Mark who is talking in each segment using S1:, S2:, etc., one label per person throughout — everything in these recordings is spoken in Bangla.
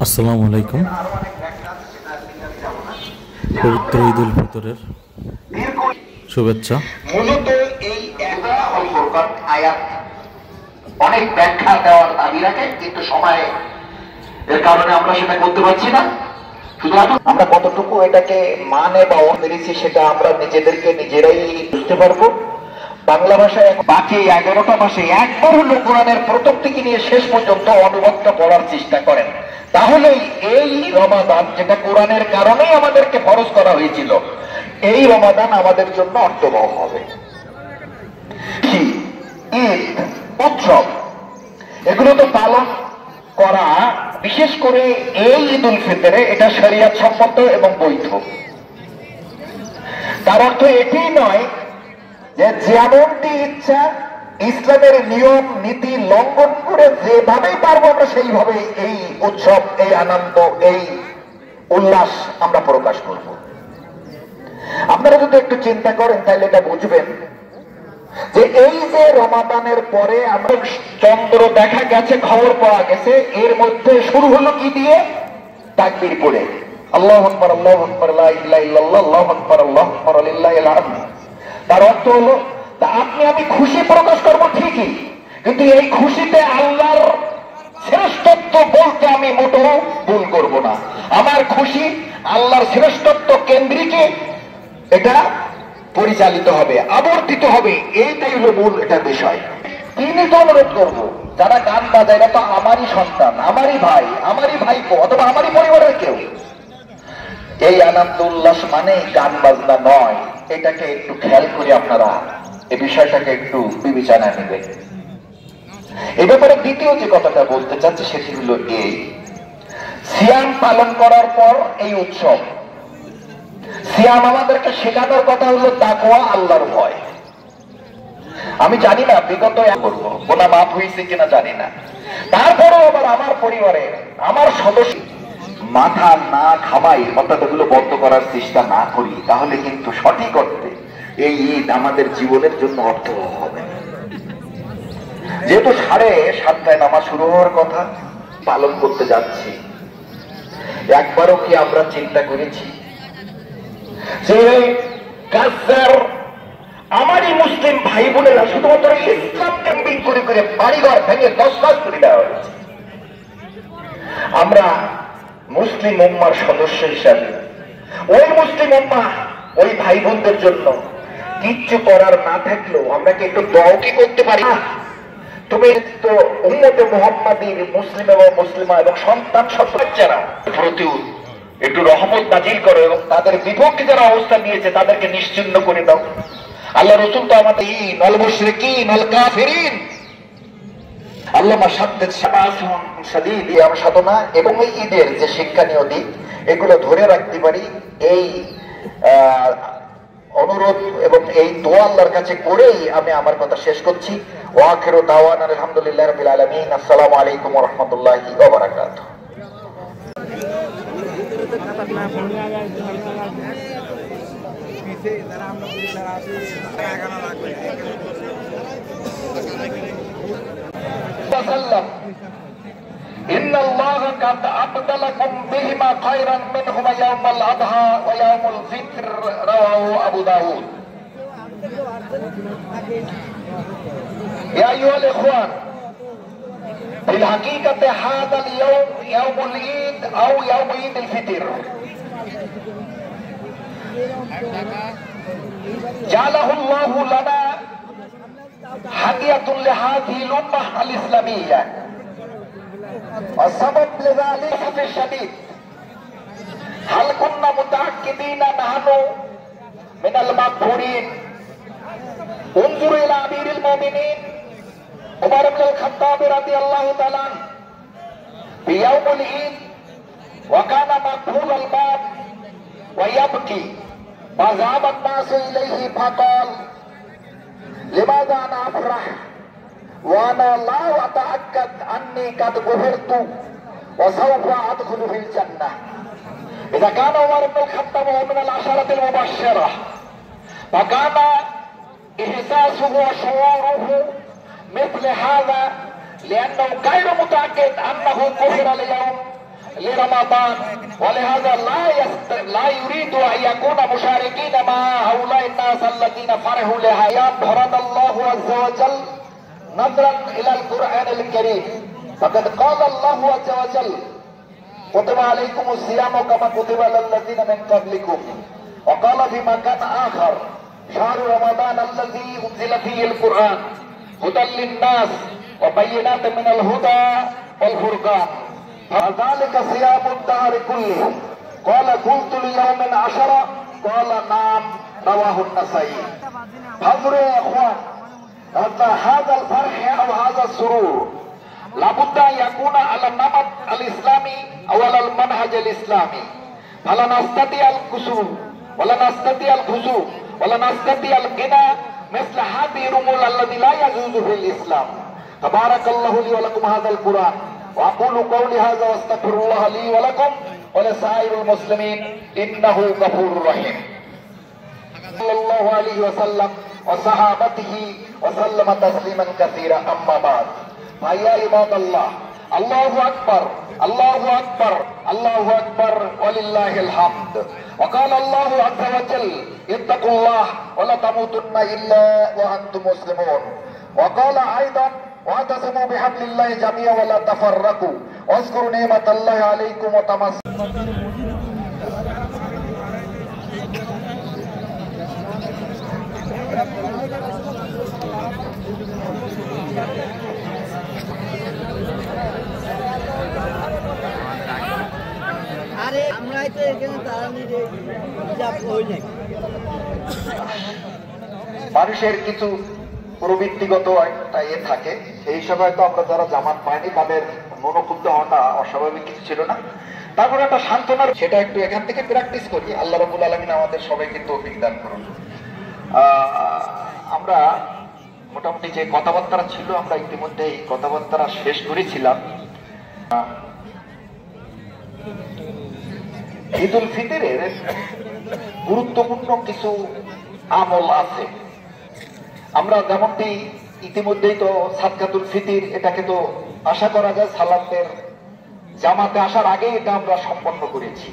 S1: আসসালামু আলাইকুম। পবিত্র ঈদ উল ফিতরের শুভেচ্ছা।
S2: মূলত এই আয়াত অনেক ব্যাখ্যা দেওয়ার দাবি রাখে, কিন্তু সময় এর কারণে আমরা সেটা করতে পারছি না। শুধুমাত্র আমরা কতটুকু এটাকে মানে বা পেরেছি সেটা আমরা নিজেদেরকে নিজেরাই বুঝতে পারবো। বাংলা ভাষায় বাকি 11টা মাসে একবার হলো কোরআনের প্রথম থেকে নিয়ে শেষ পর্যন্ত অনুবাদটা পড়ার চেষ্টা করেন, তাহলে এই রমাদান, যেটা কোরআনের কারণেই আমাদেরকে ফরজ করা হয়েছিল, এই রমাদান আমাদের জন্য অর্থবহ হবে। ঈদ উৎসব এগুলো তো পালন করা, বিশেষ করে এই ঈদ উল ফিতরে, এটা শরিয়ত সম্মত এবং বৈধ। তার অর্থ এটি নয় যে যেমনটি ইচ্ছা ইসলামের নিয়ম নীতি লঙ্ঘন করে যেভাবেই পারবো আমরা সেইভাবে এই উৎসব, এই আনন্দ, এই উল্লাস আমরা প্রকাশ করব। আপনারা যদি একটু চিন্তা করেন তাহলে এটা বুঝবেন যে এই যে রমাদানের পরে আমরা চন্দ্র দেখা গেছে, খবর পাওয়া গেছে, এর মধ্যে শুরু হলো কি দিয়ে? তাকবীর পড়ে, আল্লাহু আকবার, আল্লাহু আকবার, লা ইলাহা ইল্লাল্লাহ, আল্লাহু আকবার, আল্লাহু আকবার, লিল্লাহিল হামদ। তার অর্থ হলো আপনি আমি খুশি প্রকাশ করবো ঠিকই, কিন্তু এই খুশিতে আল্লাহর শ্রেষ্ঠত্ব বলতে আমি মোটেও ভুল করব না। আমার খুশি আল্লাহর শ্রেষ্ঠত্ব কেন্দ্রিকে এটা পরিচালিত হবে, আবর্তিত হবে, এইটাই হলো মূল এটা বিষয়। তিনি তো অনুরোধ করবো, যারা গান বাজায় এরা তো আমারই সন্তান, আমারই ভাই, আমারই ভাইপো, অথবা আমারই পরিবারের কেউ। এই আনন্দ উল্লাস মানে গান বাজনা নয়, এটাকে একটু খেয়াল করে আপনারা এই বিষয়টাকে একটু বিবেচনায় নেবেন। এ ব্যাপারে দ্বিতীয় যে কথাটা বলতে চাচ্ছি সেটি হলো এই, সিয়াম পালন করার পর এই উৎসব। সিয়াম আমাদেরকে শেখানোর কথা হলো তাকওয়া, আল্লাহর ভয়। আমি জানি না বিগত করবো গোনা মাফ হয়েছে কিনা জানি না, তারপরেও আবার আমার পরিবারে আমার সদস্য মাথা না ঘামাই, অর্থাৎ এগুলো বন্ধ করার চেষ্টা না করি, তাহলে কিন্তু সঠিক অর্থে এই ঈদ আমাদের জীবনের জন্য অর্থবহ হবে। যেহেতু 7:30 নামাজ শুরু হওয়ার কথা, পালন করতে যাচ্ছি, একবারও কি আমরা চিন্তা করেছি যে আমারই মুসলিম ভাই বোনেরা শুধুমাত্র ইসলাম ক্যাম্পিং করে করে বাড়িঘর ভেঙে তছনছ করে দেওয়া হয়েছে? আমরা মুসলিম উম্মার সদস্য হিসাবে ওই মুসলিম উম্মা, ওই ভাই বোনদের জন্য কিচ্ছু করার না থাকলেও আমরা কি একটু দোয়া কি করতে পারি? তুমি তো উম্মতে মুহাম্মাদীর মুসলিম এবং মুসলিমা এবং সন্তান সব বাচ্চারা প্রতি একটু রহমত নাজিল করো এবং তাদের বিপক্ষে যারা অবস্থা নিয়েছে তাদেরকে নিশ্চিহ্ন করে দাও। আল্লাহ রাসূল তো আমাদের আল মুশরিকিন আল কাফিরিন আল্লামা শাদ্দাদ শাদীদ আমার সাধনা এবং এই ঈদের যে শিক্ষণীয় দিক, এগুলো ধরে রাখতে পারি, এই অনুরোধ এবং এই দোয়া আল্লাহর কাছে করেই আমি আমার কথা শেষ করছি। ওয়া আখিরু দাওয়ানা আলহামদুলিল্লাহি রাব্বিল আলামিন। আসসালামু আলাইকুম ওয়া রাহমাতুল্লাহি ওয়া বারাকাতুহু। إن الله قد أبدلكم بهما خيرا منهما يوم الأضحى ويوم الفطر رواه أبو داود. يا أيها الإخوان، في الحقيقة هذا اليوم يوم العيد أو يوم عيد الفطر، جعله الله لنا هدية لهذه الأمة الإسلامية، والسبب لذلك في الشديد هل كنا متأكدين نحن من المغفورين؟ انظر إلى أمير المؤمنين عمر بن الخطاب رضي الله تعالى عنه في يوم العيد وكان مقفول الباب ويبكي، فذهب الناس إليه فقال لماذا أنا أفرح وأنا لا أتأكد أني قد غفرت وسوف أدخل في الجنة؟ إذا كان عمر بن الخطاب من العشرة المبشرة فكان إحساسه وشعوره مثل هذا، لأنه غير متأكد أنه غفر اليوم لرمضان ولهذا لا يريد أن يكون مشاركين مع هؤلاء الناس الذين فرحوا لها. فرض الله عز وجل نظرا إلى القرآن الكريم فقد قال الله عز وجل كتب عليكم الصيام كما كتب على الذين من قبلكم وقال في مكان آخر شهر رمضان الذي أنزل فيه القرآن هدى للناس وبينات من الهدى والفرقان فذلك صيام الدهر كله. قال قلت ليوم 10 قال نعم رواه النسائي. انظروا يا اخوان هذا الفرح او هذا السرور لابد ان يكون على النمط الاسلامي او على المنهج الاسلامي فلا نستطيع الكسوف ولا نستطيع الخشوع ولا نستطيع الغنى مثل هذه الامور التي لا يجوز في الاسلام. تبارك الله لي ولكم هذا القرآن وأقول قولي هذا واستغفر الله لي ولكم ولسائر المسلمين إنه غفور رحيم. صلى الله عليه وسلم وصحابته وسلم تسليما كثيرا. أما بعد فيا عباد الله الله أكبر الله أكبر الله أكبر ولله الحمد. وقال الله عز وجل اتقوا الله ولا تموتن إلا وأنتم مسلمون. وقال أيضا واعتصموا بحبل الله جميعا ولا تفرقوا واذكروا نعمة الله عليكم وتمسكوا. মানুষের কিছু প্রবৃত্তিগত একটা থাকে সেই সময় তো আমরা যারা জামাত পাইনি তাদের মনোক্ষুব্ধ হওয়াটা অস্বাভাবিক কিছু ছিল না। তারপরে একটা সান্ত্বনার সেটা একটু এখান থেকে প্র্যাকটিস করি। আল্লাহ রাব্বুল আলামিন আমাদের সবাইকে তৌফিক দান করুন। আমরা মোটামুটি যে কথাবার্তা ছিল আমরা ইতিমধ্যে এই কথাবার্তা শেষ করেছিলাম। ঈদুল ফিতরের গুরুত্বপূর্ণ কিছু আমল আছে। আমরা যেমনটি ইতিমধ্যেই তো সাদকাতুল ফিতর এটাকে তো আশা করা যায় সালাতের জামাতে আসার আগে এটা আমরা সম্পন্ন করেছি।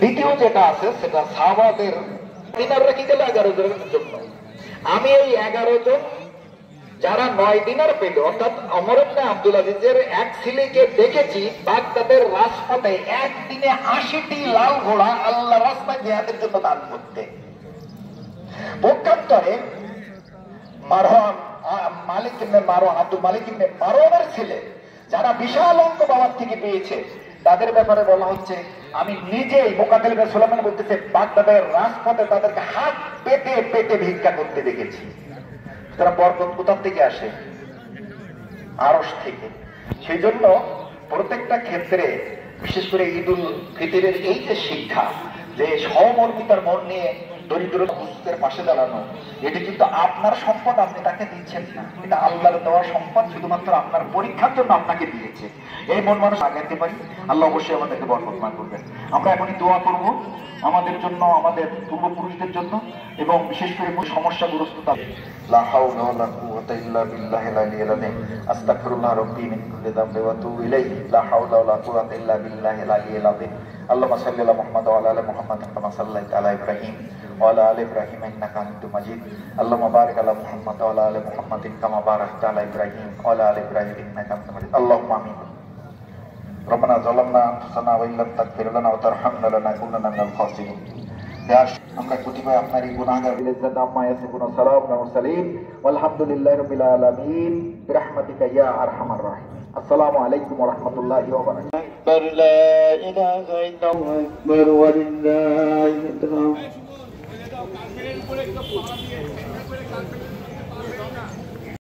S2: দ্বিতীয় যেটা আছে সেটা সাহাবাদের দিনার রেখে গেল 11 জনের জন্য। আমি এই 11 জন যারা 9 দিনার পেল অর্থাৎ ওমর ইবনে আব্দুল আজিজের এক ছেলেকে দেখেছি বাগদাদের রাজপথে একদিনে 80টি লাল ঘোড়া আল্লাহর রাস্তায় জিহাদের জন্য দান করতে। পক্ষান্তরে মারওয়ান মালিক ইবনে মারওয়ান আব্দুল মালিক ইবনে মারওয়ানের ছেলে যারা বিশাল অঙ্ক বাবার থেকে পেয়েছে তাদের ব্যাপারে বলা হচ্ছে আমি নিজেই মুকাদ্দিম ইবনে সুলাইমান বলতেছে বাগদাদের রাজপথে তাদেরকে হাত পেতে পেতে ভিক্ষা করতে দেখেছি। তারা বরকত কোথা থেকে আসে? আরশ থেকে। সেই জন্য প্রত্যেকটা ক্ষেত্রে বিশেষ করে ঈদুল ফিতরের এই যে শিক্ষা যে সহমর্মিতার মন নিয়ে দরিদ্র মানুষদের পাশে দাঁড়ানো এটি কিন্তু আপনার সম্পদ আপনি তাকে দিচ্ছেন না, এটা আল্লাহর দেওয়া সম্পদ শুধুমাত্র আপনার পরীক্ষার জন্য আপনাকে দিয়েছে। এই মন মানুষ আগাতে পারি আল্লাহ অবশ্যই আমাদেরকে বরকতমান করবেন। আমরা এখনই দোয়া করব আমাদের জন্য আমাদের পূর্বপুরুষদের জন্য এবং বিশেষ করে সমস্যাগ্রস্ত লা হাওলা ওয়ালা কুওয়াতা ইল্লা বিল্লাহিল আলিয়্যিল আযীম আস্তাগফিরুল্লাহ রাব্বি মিন কুল্লি যামবি ওয়া আতুবু ইলাইহি লা হাওলা ওয়ালা কুওয়াতা ইল্লা বিল্লাহিল আলিয়্যিল আযীম আল্লাহুম্মা সাল্লি আলা মুহাম্মাদ ওয়া আলা আলি মুহাম্মাদ কামা সাল্লাইতা আলা ইব্রাহিম ওয়া আলা আলি ইব্রাহিম ইন্নাকা হামিদুম মাজিদ আল্লাহুম্মা বারিক আলা মুহাম্মাদ ওয়া আলা আলি মুহাম্মাদ কামা বারাকতা আলা ইব্রাহিম ওয়া আলা আলি ইব্রাহিম ইন্নাকা হামিদুম মাজিদ আল্লাহুম্মা আমিন। ربنا ظلمنا أنفسنا وإن لم تغفر لنا وترحمنا لنكونن من الخاسرين। আমরা কতিপয় আপনার এই গুনাহগার বিলিজ্জাত আম্মা ইয়াসিফুন সালাম আলাল মুরসালিন ওয়ালহামদুলিল্লাহি রাব্বিল আলামিন বিরহমাতিকা ইয়া আরহামার রাহিম। আসসালামু আলাইকুম ওয়া রাহমাতুল্লাহি ওয়া বারাকাতুহু। আকবার লা ইলাহা ইল্লাল্লাহু আকবার ওয়া লিল্লাহিল হামদ।